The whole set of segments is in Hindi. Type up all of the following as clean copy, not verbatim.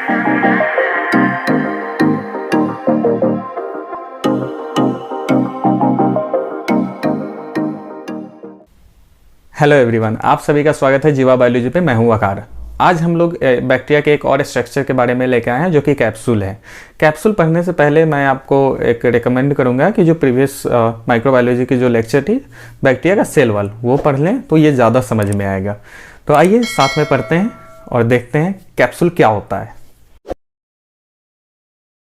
हेलो एवरीवन, आप सभी का स्वागत है जीवा बायोलॉजी पे। मैं हूं आकार। आज हम लोग बैक्टीरिया के एक और स्ट्रक्चर के बारे में लेकर आए हैं जो कि कैप्सूल है। कैप्सूल पढ़ने से पहले मैं आपको एक रिकमेंड करूंगा कि जो प्रीवियस माइक्रोबायोलॉजी की जो लेक्चर थी बैक्टीरिया का सेल वॉल, वो पढ़ लें तो ये ज़्यादा समझ में आएगा। तो आइए साथ में पढ़ते हैं और देखते हैं कैप्सूल क्या होता है।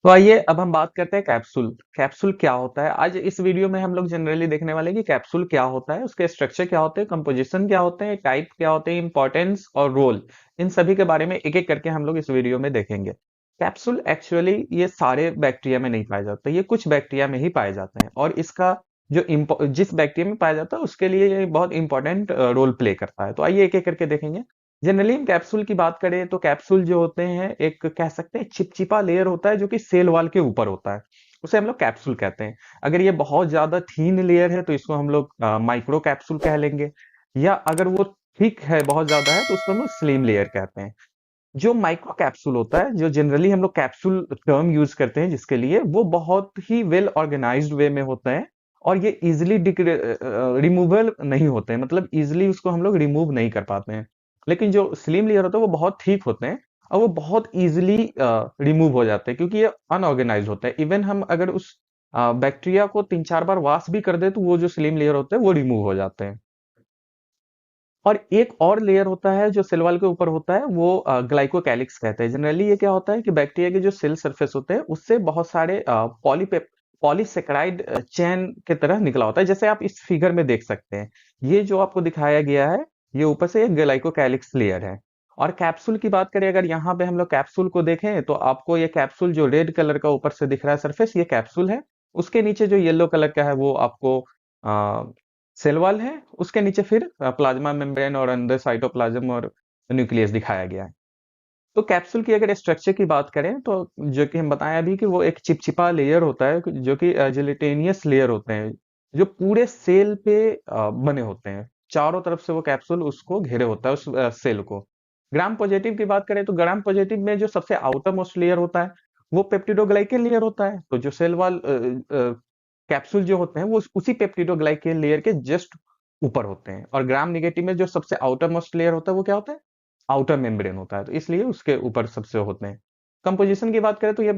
तो आइए अब हम बात करते हैं कैप्सूल। कैप्सूल क्या होता है? आज इस वीडियो में हम लोग जनरली देखने वाले हैं कि कैप्सूल क्या होता है, उसके स्ट्रक्चर क्या होते हैं, कंपोजिशन क्या होते हैं, टाइप क्या होते हैं, इंपॉर्टेंस और रोल, इन सभी के बारे में एक एक करके हम लोग इस वीडियो में देखेंगे। कैप्सूल एक्चुअली ये सारे बैक्टीरिया में नहीं पाए जाते, ये कुछ बैक्टीरिया में ही पाए जाते हैं और इसका जो जिस बैक्टीरिया में पाया जाता है उसके लिए ये बहुत इंपॉर्टेंट रोल प्ले करता है। तो आइए एक एक करके देखेंगे। जनरली हम कैप्सूल की बात करें तो कैप्सूल जो होते हैं एक कह सकते हैं चिपचिपा लेयर होता है जो कि सेल वॉल के ऊपर होता है, उसे हम लोग कैप्सूल कहते हैं। अगर ये बहुत ज्यादा थीन लेयर है तो इसको हम लोग माइक्रो कैप्सूल कह लेंगे, या अगर वो थिक है, बहुत ज्यादा है, तो उसको हम लोग स्लिम लेयर कहते हैं। जो माइक्रो कैप्सूल होता है, जो जनरली हम लोग कैप्सूल टर्म यूज करते हैं जिसके लिए, वो बहुत ही वेल ऑर्गेनाइज्ड वे में होता है और ये इजिली रिमूवल नहीं होते हैं, मतलब इजिली उसको हम लोग रिमूव नहीं कर पाते हैं। लेकिन जो स्लिम लेयर होता है वो बहुत ठीक होते हैं और वो बहुत इजिली रिमूव हो जाते हैं क्योंकि ये अनऑर्गेनाइज होता है। इवन हम अगर उस बैक्टीरिया को 3-4 बार वॉश भी कर दे तो वो जो स्लिम लेयर होते हैं वो रिमूव हो जाते हैं। और एक और लेयर होता है जो सेल वॉल के ऊपर होता है, वो ग्लाइकोकैलिक्स कहते हैं। जनरली ये क्या होता है कि बैक्टीरिया के जो सेल सरफेस होते हैं उससे बहुत सारे पॉलीसेकेराइड चेन के तरह निकला होता है, जैसे आप इस फिगर में देख सकते हैं। ये जो आपको दिखाया गया है, ये ऊपर से एक ग्लाइकोकैलिक्स लेयर है। और कैप्सूल की बात करें, अगर यहाँ पे हम लोग कैप्सूल को देखें तो आपको ये कैप्सूल जो रेड कलर का ऊपर से दिख रहा है सरफेस, ये कैप्सूल है। उसके नीचे जो येलो कलर का है वो आपको सेल वॉल है। उसके नीचे फिर प्लाज्मा मेम्ब्रेन और अंदर साइटोप्लाज्म और न्यूक्लियस दिखाया गया है। तो कैप्सूल की अगर स्ट्रक्चर की बात करें तो जो कि हम बताएं अभी कि वो एक चिपचिपा लेयर होता है जो कि जिलेटेनियस लेयर होते हैं, जो पूरे सेल पे बने होते हैं। चारों तरफ से वो कैप्सूल उसको घेरे होता है, उस सेल को। ग्राम पॉजिटिव की बात करें तो ग्राम पॉजिटिव में जो सबसे आउटर मोस्ट लेयर होता है वो पेप्टिडोग्लाइकेन लेयर होता है। तो जो सेल वॉल कैप्सूल जो होते हैं वो उसी पेप्टिडोग्लाइकेन लेयर के जस्ट ऊपर होते हैं। और ग्राम नेगेटिव में जो सबसे आउटर मोस्ट लेयर होता है वो क्या होता है? आउटर मेम्ब्रेन होता है, तो इसलिए उसके ऊपर सबसे होते हैं। कंपोजिशन की बात करें तो ये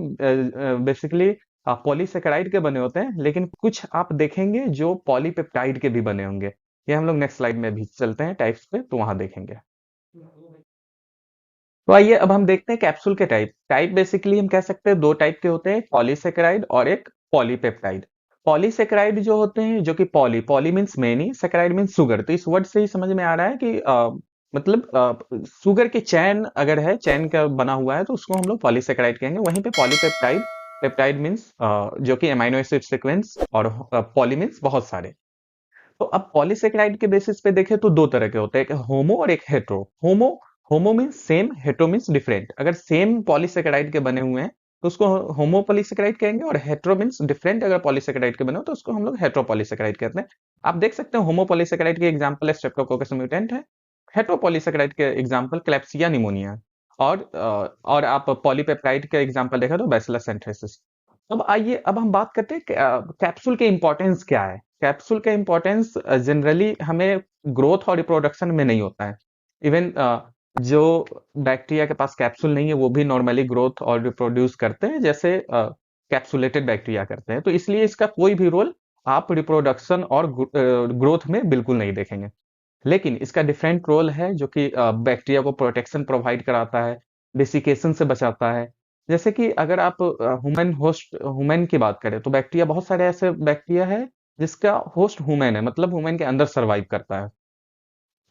बेसिकली पॉलीसेकेराइड के बने होते हैं, लेकिन कुछ आप देखेंगे जो पॉलीपेप्टाइड के भी बने होंगे। ये हम लोग नेक्स्ट स्लाइड में भी चलते हैं टाइप्स पे, तो वहां देखेंगे। तो आइए अब हम देखते हैं कैप्सूल के टाइप। टाइप बेसिकली हम कह सकते हैं दो टाइप के होते हैं, पॉलीसेकेराइड और एक पॉलीपेप्टाइड। पॉलीसेकेराइड जो होते हैं, जो कि poly poly means many, saccharide means sugar. तो इस वर्ड से ही समझ में आ रहा है कि मतलब शुगर की चैन अगर है, चैन का बना हुआ है, तो उसको हम लोग पॉलीसेकेराइड कहेंगे। वहीं पे पॉलीपेप्टाइड, पेप्टाइड मीन्स जो कि अमाइनो एसिड सीक्वेंस, और पॉली मीन्स बहुत सारे। तो अब पॉलीसेकेराइड के बेसिस पे देखें तो दो तरह के होते हैं, एक होमो और एक hetero. Homo homo means same, hetero means different. अगर सेम पॉलीसेकेराइड के बने हुए हैं तो उसको होमो पॉलीसेकेराइड कहेंगे, और हेट्रो मीन्स डिफरेंट अगर पॉलीसेकेराइड के बने हो तो उसको हम लोग हेट्रो पॉलीसेकेराइड कहते हैं। आप देख सकते हैं होमो पॉलीसेकेराइड के एग्जांपल स्ट्रेप्टोकोकस म्यूटेंट है, हेट्रो पॉलीसेकेराइड के एग्जांपल क्लेप्सिया निमोनिया, और आप पॉलीपेप्टाइड के एग्जांपल देखा तो बैसिलस एंथ्रेसिस। अब आइए अब हम बात करते हैं कैप्सूल के इंपॉर्टेंस क्या है। कैप्सूल का इंपॉर्टेंस जनरली हमें ग्रोथ और रिप्रोडक्शन में नहीं होता है। इवन जो बैक्टीरिया के पास कैप्सूल नहीं है वो भी नॉर्मली ग्रोथ और रिप्रोड्यूस करते हैं, जैसे कैप्सुलेटेड बैक्टीरिया करते हैं। तो इसलिए इसका कोई भी रोल आप रिप्रोडक्शन और ग्रोथ में बिल्कुल नहीं देखेंगे। लेकिन इसका डिफरेंट रोल है जो कि बैक्टीरिया को प्रोटेक्शन प्रोवाइड कराता है, डेसिकेशन से बचाता है। जैसे कि अगर आप ह्यूमन की बात करें तो बैक्टीरिया, बहुत सारे ऐसे बैक्टीरिया है जिसका होस्ट ह्यूमन है, मतलब ह्यूमन के अंदर सरवाइव करता है।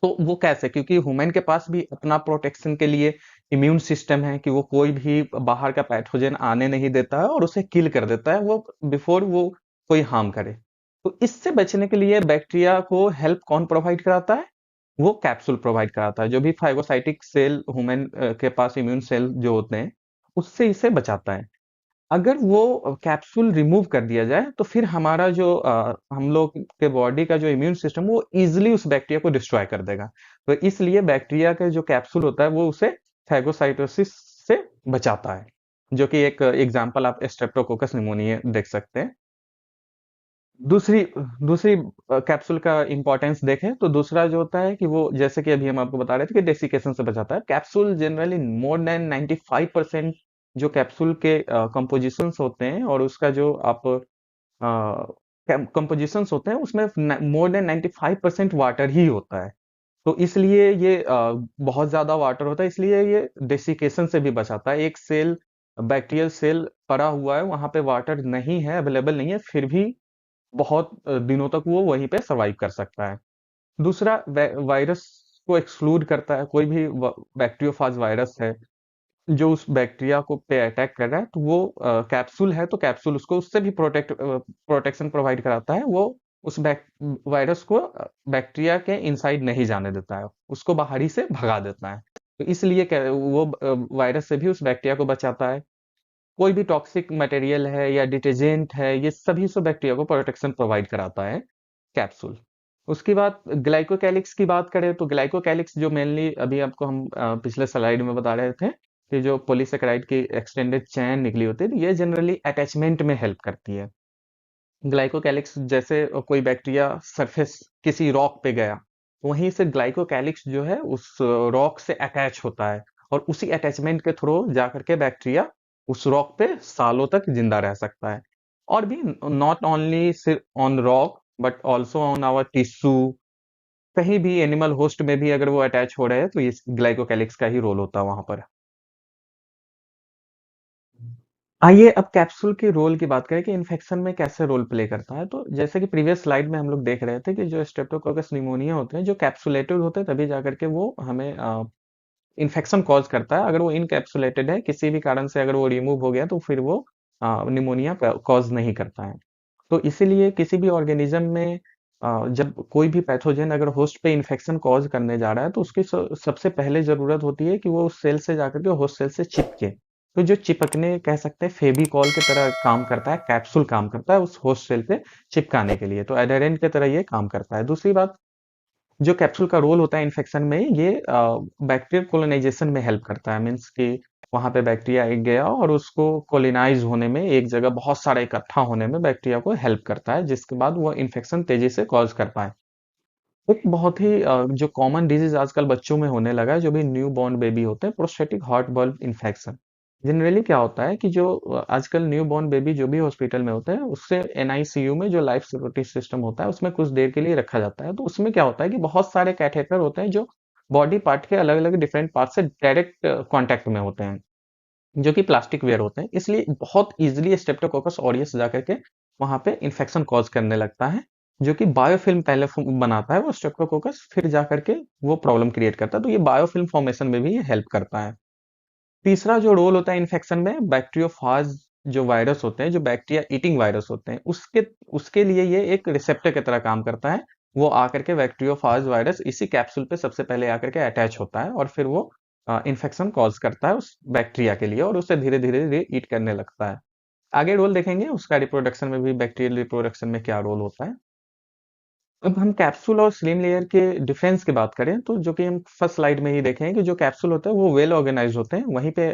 तो वो कैसे? क्योंकि ह्यूमन के पास भी अपना प्रोटेक्शन के लिए इम्यून सिस्टम है कि वो कोई भी बाहर का पैथोजन आने नहीं देता है और उसे किल कर देता है वो, बिफोर वो कोई हार्म करे। तो इससे बचने के लिए बैक्टीरिया को हेल्प कौन प्रोवाइड कराता है? वो कैप्सूल प्रोवाइड कराता है, जो भी फाइगोसाइटिक सेल ह्यूमन के पास इम्यून सेल जो होते हैं उससे इसे बचाता है। अगर वो कैप्सूल रिमूव कर दिया जाए तो फिर हमारा जो हम लोग के बॉडी का जो इम्यून सिस्टम वो इजिली उस बैक्टीरिया को डिस्ट्रॉय कर देगा। तो इसलिए बैक्टीरिया का जो कैप्सूल होता है वो उसे फैगोसाइटोसिस से बचाता है, जो कि एक एग्जाम्पल आप स्ट्रेप्टोकोकस निमोनिया देख सकते हैं। दूसरी दूसरी कैप्सूल का इंपॉर्टेंस देखें तो दूसरा जो होता है कि वो जैसे कि अभी हम आपको बता रहे थे कि डेसिकेशन से बचाता है। कैप्सूल जनरली मोर देन 95% जो कैप्सूल के कंपोजिशंस होते हैं और उसका जो आप कंपोजिशंस होते हैं उसमें मोर देन 95% वाटर ही होता है। तो इसलिए ये बहुत ज्यादा वाटर होता है, इसलिए ये डेसिकेशन से भी बचाता है। एक सेल बैक्टीरियल सेल पड़ा हुआ है, वहां पे वाटर नहीं है, अवेलेबल नहीं है, फिर भी बहुत दिनों तक वो वहीं पे सरवाइव कर सकता है। दूसरा वायरस को एक्सक्लूड करता है। कोई भी बैक्टीरियोफाज वायरस है जो उस बैक्टीरिया को पे अटैक कर रहा है, तो वो कैप्सूल है तो कैप्सूल उसको उससे भी प्रोटेक्शन प्रोवाइड कराता है। वो उस वायरस को बैक्टीरिया के इनसाइड नहीं जाने देता है, उसको बाहरी से भगा देता है। तो इसलिए वो वायरस से भी उस बैक्टीरिया को बचाता है। कोई भी टॉक्सिक मटेरियल है या डिटर्जेंट है, ये सभी से बैक्टीरिया को प्रोटेक्शन प्रोवाइड कराता है कैप्सूल। उसके बाद ग्लाइकोकैलिक्स की बात करें तो ग्लाइकोकैलिक्स जो मेनली अभी आपको हम पिछले स्लाइड में बता रहे थे कि जो पॉलीसेकेराइड की एक्सटेंडेड चेन निकली होती है, तो ये जनरली अटैचमेंट में हेल्प करती है। ग्लाइकोकैलिक्स जैसे कोई बैक्टीरिया सरफेस किसी रॉक पे गया, वहीं से ग्लाइकोकैलिक्स जो है उस रॉक से अटैच होता है और उसी अटैचमेंट के थ्रू जाकर के बैक्टीरिया उस रॉक पे सालों तक जिंदा रह सकता है। और भी नॉट ओनली सिर्फ on rock but also on our tissue, कहीं भी एनिमल होस्ट में भी अगर वो अटैच हो रहे हैं तो इस ग्लाइकोकैलिक्स का ही रोल होता है वहां पर। आइए अब कैप्सूल के रोल की बात करें कि इन्फेक्शन में कैसे रोल प्ले करता है। तो जैसे कि प्रीवियस स्लाइड में हम लोग देख रहे थे कि जो स्ट्रेप्टोकोकस निमोनिया होते हैं जो कैप्सुलेटेड होते हैं तभी जाकर के वो हमें इन्फेक्शन कॉज करता है। अगर वो इनकैप्सुलेटेड है किसी भी कारण से, अगर वो रिमूव हो गया तो फिर वो निमोनिया कॉज नहीं करता है। तो इसीलिए किसी भी ऑर्गेनिज्म में जब कोई भी पैथोजन अगर होस्ट पे इन्फेक्शन कॉज करने जा रहा है तो उसकी सबसे पहले जरूरत होती है कि वो उस सेल से जाकर के होस्ट सेल से चिपके। तो जो चिपकने कह सकते हैं फेविकॉल की तरह काम करता है, कैप्सूल काम करता है उस होस्ट सेल पे चिपकाने के लिए, तो एडेरेंट की तरह ये काम करता है। दूसरी बात, जो कैप्सूल का रोल होता है इन्फेक्शन में, ये बैक्टीरियल कोलोनाइजेशन में हेल्प करता है। मीन्स कि वहां पे बैक्टीरिया एक गया और उसको कोलिनाइज होने में, एक जगह बहुत सारा इकट्ठा होने में बैक्टीरिया को हेल्प करता है, जिसके बाद वो इन्फेक्शन तेजी से कॉज कर पाए। एक बहुत ही जो कॉमन डिजीज आजकल बच्चों में होने लगा है, जो भी न्यू बॉर्न बेबी होते हैं, prostatic heart bulb infection. Generally क्या होता है कि जो आजकल न्यू बॉर्न बेबी जो भी हॉस्पिटल में होते हैं, उससे एनआईसीयू में जो लाइफ सपोर्ट सिस्टम होता है उसमें कुछ देर के लिए रखा जाता है। तो उसमें क्या होता है कि बहुत सारे कैथेटर होते हैं जो बॉडी पार्ट के अलग अलग डिफरेंट पार्ट से डायरेक्ट कांटेक्ट में होते हैं, जो कि प्लास्टिक वेयर होते हैं। इसलिए बहुत इजीली स्ट्रेप्टोकोकस ऑरियस जाकर के वहां पे इंफेक्शन कॉज करने लगता है, जो कि बायोफिल्म पहले बनाता है वो स्ट्रेप्टोकोकस, फिर जाकर के वो प्रॉब्लम क्रिएट करता है। तो ये बायोफिल्म फॉर्मेशन में भी ये हेल्प करता है। तीसरा जो रोल होता है इन्फेक्शन में, बैक्टीरियोफाज जो वायरस होते हैं, जो बैक्टीरिया ईटिंग वायरस होते हैं, उसके उसके लिए ये एक रिसेप्टर की तरह काम करता है। वो आकर के बैक्टीरियोफाज वायरस इसी कैप्सूल पे सबसे पहले आकर के अटैच होता है और फिर वो इन्फेक्शन कॉज करता है उस बैक्टीरिया के लिए और उसे धीरे धीरे धीरे ईट करने लगता है। आगे रोल देखेंगे उसका रिप्रोडक्शन में भी, बैक्टीरियल रिप्रोडक्शन में क्या रोल होता है। अब हम कैप्सूल और स्लिम लेयर के डिफरेंस की बात करें तो जो कि हम फर्स्ट स्लाइड में ही देखें कि जो कैप्सूल होता है वो वेल ऑर्गेनाइज होते हैं, वहीं पे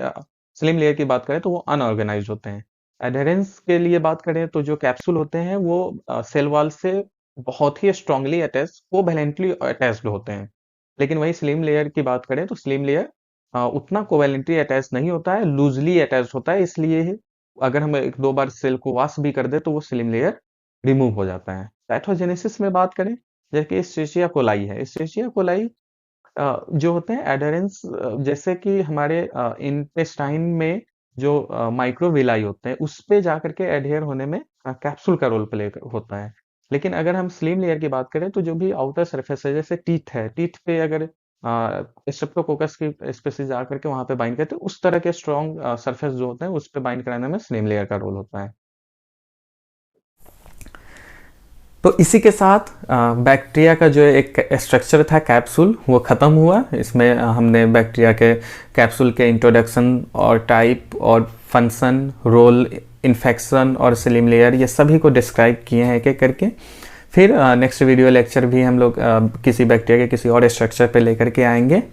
स्लिम लेयर की बात करें तो वो अनऑर्गेनाइज होते हैं। एडहेरेंस के लिए बात करें तो जो कैप्सूल होते हैं वो सेल वॉल से बहुत ही स्ट्रांगली अटैच, कोवैलेंटली अटैच्ड होते हैं। लेकिन वही स्लिम लेयर की बात करें तो स्लिम लेयर उतना कोवैलेंटली अटैच नहीं होता है, लूजली अटैच होता है। इसलिए अगर हम एक दो बार सेल को वॉश भी कर दे तो वो स्लिम लेयर रिमूव हो जाता है। पैथोजेनेसिस में बात करें, जैसे कि एस्चेरिचिया कोलाई है, एस्चेरिचिया कोलाई जो होते हैं एडहेरेंस, जैसे कि हमारे इंटेस्टाइन में जो माइक्रोविलाई होते हैं उस पे जाकर के एडहेयर होने में कैप्सूल का रोल प्ले होता है। लेकिन अगर हम स्लिम लेयर की बात करें तो जो भी आउटर सरफेस है, जैसे टीथ है, टीथ पे अगर स्ट्रेप्टोकोकस की स्पीसीज आकर के वहां पे बाइंड करते हैं, उस तरह के स्ट्रॉन्ग सरफेस जो होते हैं उस पे बाइंड कराने में स्लिम लेयर का रोल होता है। तो इसी के साथ बैक्टीरिया का जो एक स्ट्रक्चर था कैप्सूल वो ख़त्म हुआ। इसमें हमने बैक्टीरिया के कैप्सूल के इंट्रोडक्शन और टाइप और फंक्शन, रोल, इन्फेक्शन और स्लिम लेयर, ये सभी को डिस्क्राइब किए हैं एक एक करके। फिर नेक्स्ट वीडियो लेक्चर भी हम लोग किसी बैक्टीरिया के किसी और स्ट्रक्चर पे लेकर के आएंगे।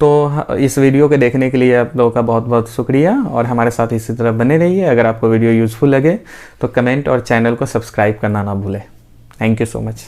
तो इस वीडियो के देखने के लिए आप लोगों का बहुत बहुत शुक्रिया, और हमारे साथ इसी तरह बने रहिए। अगर आपको वीडियो यूज़फुल लगे तो कमेंट और चैनल को सब्सक्राइब करना ना भूलें। Thank you so much.